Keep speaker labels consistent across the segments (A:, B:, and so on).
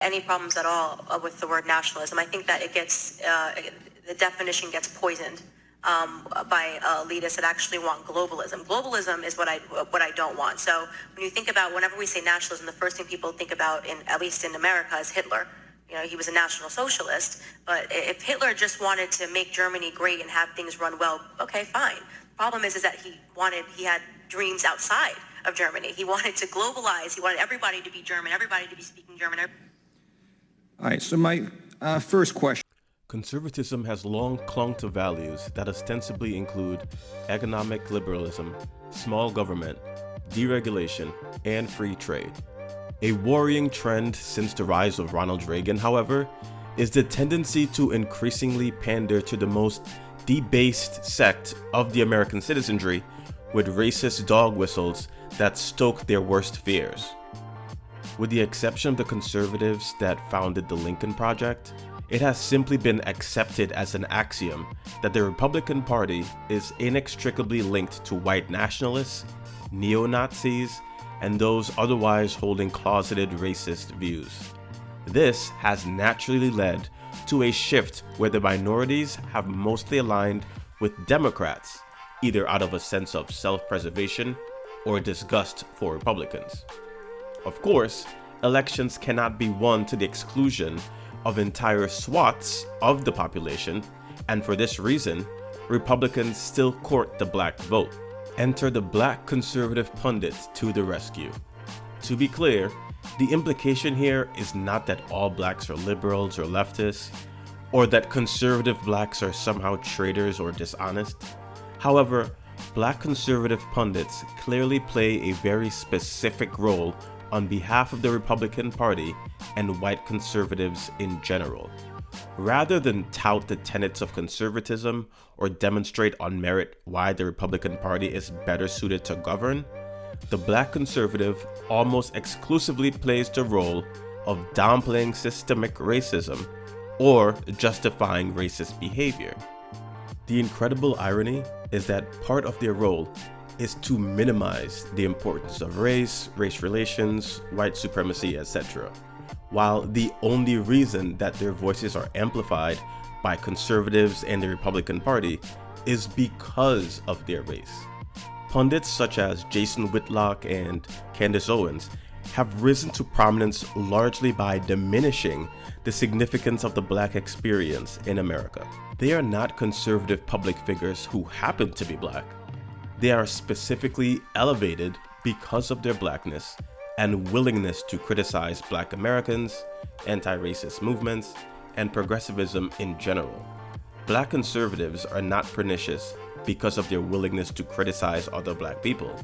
A: any problems at all with the word nationalism. I think that the definition gets poisoned by elitists that actually want globalism. Globalism is what I don't want. So when you think about, whenever we say nationalism, the first thing people think about, at least in America, is Hitler. He was a National Socialist, but if Hitler just wanted to make Germany great and have things run well, okay, fine. The problem is that he had dreams outside of Germany. He wanted to globalize. He wanted everybody to be German, everybody to be speaking German.
B: All right, so my first question.
C: Conservatism has long clung to values that ostensibly include economic liberalism, small government, deregulation, and free trade. A worrying trend since the rise of Ronald Reagan, however, is the tendency to increasingly pander to the most debased sect of the American citizenry with racist dog whistles that stoke their worst fears. With the exception of the conservatives that founded the Lincoln Project, it has simply been accepted as an axiom that the Republican Party is inextricably linked to white nationalists, neo-Nazis, and those otherwise holding closeted racist views. This has naturally led to a shift where the minorities have mostly aligned with Democrats, either out of a sense of self-preservation or disgust for Republicans. Of course, elections cannot be won to the exclusion of entire swaths of the population, and for this reason, Republicans still court the black vote. Enter the black conservative pundit to the rescue. To be clear, the implication here is not that all blacks are liberals or leftists, or that conservative blacks are somehow traitors or dishonest. However, black conservative pundits clearly play a very specific role on behalf of the Republican Party and white conservatives in general. Rather than tout the tenets of conservatism or demonstrate on merit why the Republican Party is better suited to govern, the black conservative almost exclusively plays the role of downplaying systemic racism or justifying racist behavior. The incredible irony is that part of their role is to minimize the importance of race relations, white supremacy, etc., while the only reason that their voices are amplified by conservatives and the Republican Party is because of their race. Pundits such as Jason Whitlock and Candace Owens have risen to prominence largely by diminishing the significance of the black experience in America. They are not conservative public figures who happen to be black. They are specifically elevated because of their blackness and willingness to criticize Black Americans, anti-racist movements, and progressivism in general. Black conservatives are not pernicious because of their willingness to criticize other black people.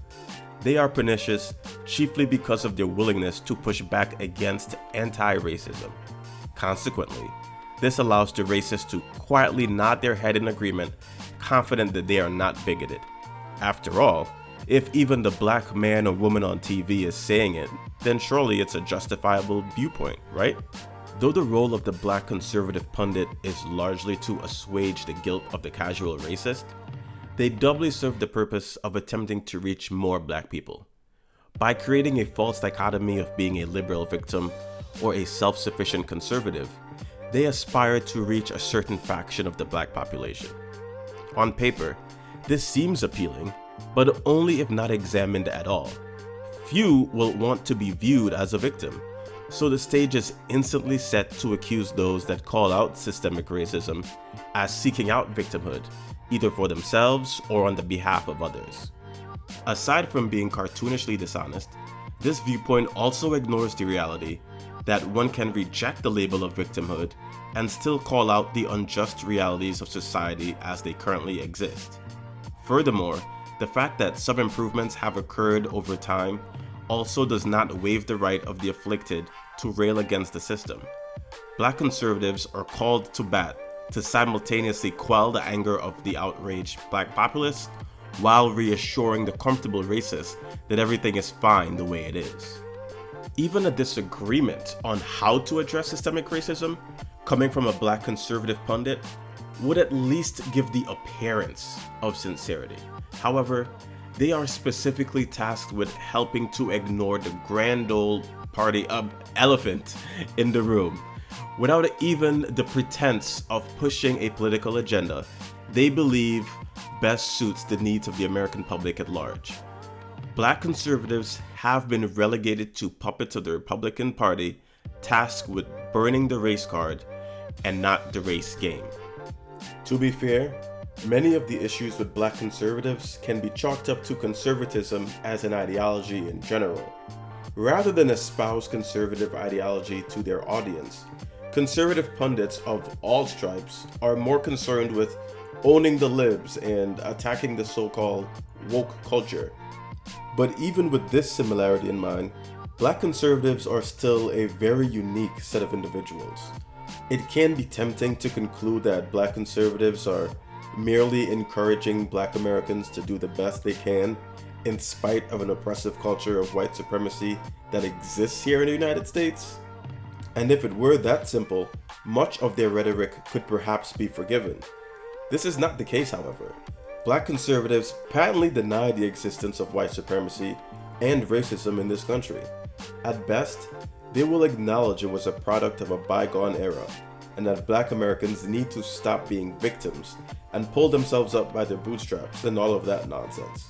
C: They are pernicious chiefly because of their willingness to push back against anti-racism. Consequently, this allows the racists to quietly nod their head in agreement, confident that they are not bigoted. After all, if even the black man or woman on TV is saying it, then surely it's a justifiable viewpoint, right? Though the role of the black conservative pundit is largely to assuage the guilt of the casual racist, they doubly serve the purpose of attempting to reach more black people. By creating a false dichotomy of being a liberal victim or a self-sufficient conservative, they aspire to reach a certain faction of the black population. On paper, this seems appealing, but only if not examined at all. Few will want to be viewed as a victim, so the stage is instantly set to accuse those that call out systemic racism as seeking out victimhood, either for themselves or on the behalf of others. Aside from being cartoonishly dishonest, this viewpoint also ignores the reality that one can reject the label of victimhood and still call out the unjust realities of society as they currently exist. Furthermore, the fact that some improvements have occurred over time also does not waive the right of the afflicted to rail against the system. Black conservatives are called to bat to simultaneously quell the anger of the outraged black populace while reassuring the comfortable racists that everything is fine the way it is. Even a disagreement on how to address systemic racism, coming from a black conservative pundit, would at least give the appearance of sincerity. However, they are specifically tasked with helping to ignore the grand old party elephant in the room. Without even the pretense of pushing a political agenda, they believe best suits the needs of the American public at large. Black conservatives have been relegated to puppets of the Republican Party, tasked with burning the race card and not the race game. To be fair, many of the issues with black conservatives can be chalked up to conservatism as an ideology in general. Rather than espouse conservative ideology to their audience, conservative pundits of all stripes are more concerned with owning the libs and attacking the so-called woke culture. But even with this similarity in mind, black conservatives are still a very unique set of individuals. It can be tempting to conclude that black conservatives are merely encouraging black Americans to do the best they can in spite of an oppressive culture of white supremacy that exists here in the United States. And if it were that simple, much of their rhetoric could perhaps be forgiven. This is not the case, however. Black conservatives patently deny the existence of white supremacy and racism in this country. At best, they will acknowledge it was a product of a bygone era, and that black Americans need to stop being victims and pull themselves up by their bootstraps and all of that nonsense.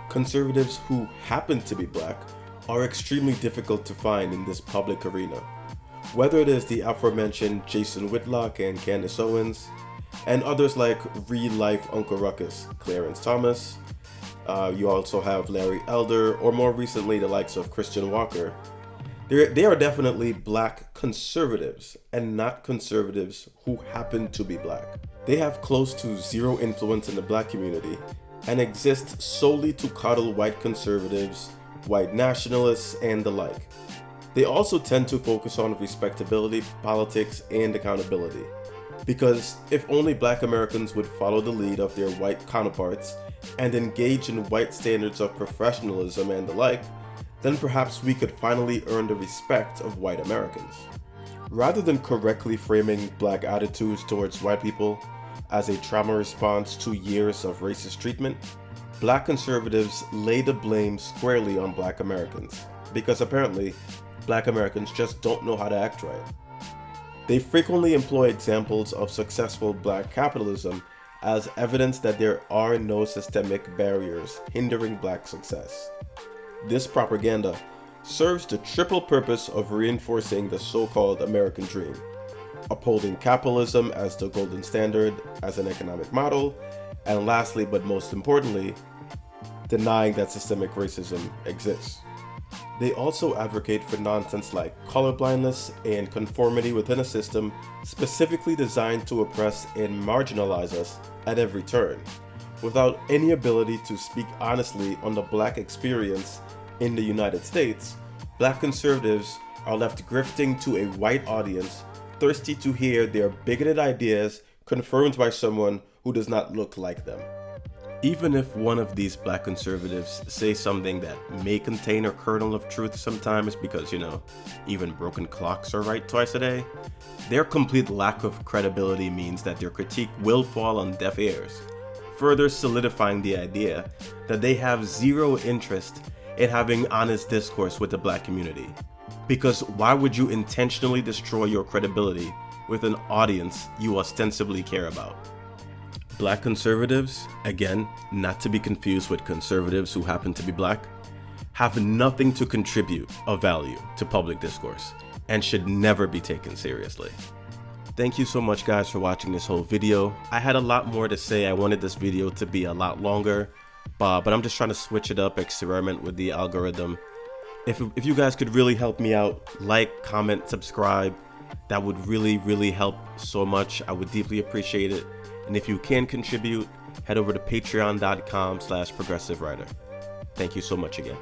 C: Conservatives who happen to be black are extremely difficult to find in this public arena. Whether it is the aforementioned Jason Whitlock and Candace Owens, and others like real-life Uncle Ruckus, Clarence Thomas. You also have Larry Elder, or more recently the likes of Christian Walker. They are definitely black conservatives, and not conservatives who happen to be black. They have close to zero influence in the black community, and exist solely to coddle white conservatives, white nationalists, and the like. They also tend to focus on respectability, politics, and accountability. Because if only black Americans would follow the lead of their white counterparts and engage in white standards of professionalism and the like, then perhaps we could finally earn the respect of white Americans. Rather than correctly framing black attitudes towards white people as a trauma response to years of racist treatment, black conservatives lay the blame squarely on black Americans, because apparently black Americans just don't know how to act right. They frequently employ examples of successful black capitalism as evidence that there are no systemic barriers hindering black success. This propaganda serves the triple purpose of reinforcing the so-called American dream, upholding capitalism as the golden standard as an economic model, and lastly but most importantly, denying that systemic racism exists. They also advocate for nonsense like colorblindness and conformity within a system specifically designed to oppress and marginalize us at every turn, without any ability to speak honestly on the black experience in the United States. Black conservatives are left grifting to a white audience, thirsty to hear their bigoted ideas confirmed by someone who does not look like them. Even if one of these black conservatives say something that may contain a kernel of truth sometimes, because, even broken clocks are right twice a day, their complete lack of credibility means that their critique will fall on deaf ears, further solidifying the idea that they have zero interest in having honest discourse with the black community. Because why would you intentionally destroy your credibility with an audience you ostensibly care about? Black conservatives, again, not to be confused with conservatives who happen to be black, have nothing to contribute of value to public discourse and should never be taken seriously. Thank you so much guys for watching this whole video. I had a lot more to say. I wanted this video to be a lot longer, but I'm just trying to switch it up, experiment with the algorithm. If you guys could really help me out, like, comment, subscribe, that would really help so much. I would deeply appreciate it. And if you can contribute, head over to patreon.com/progressivewriter. Thank you so much again.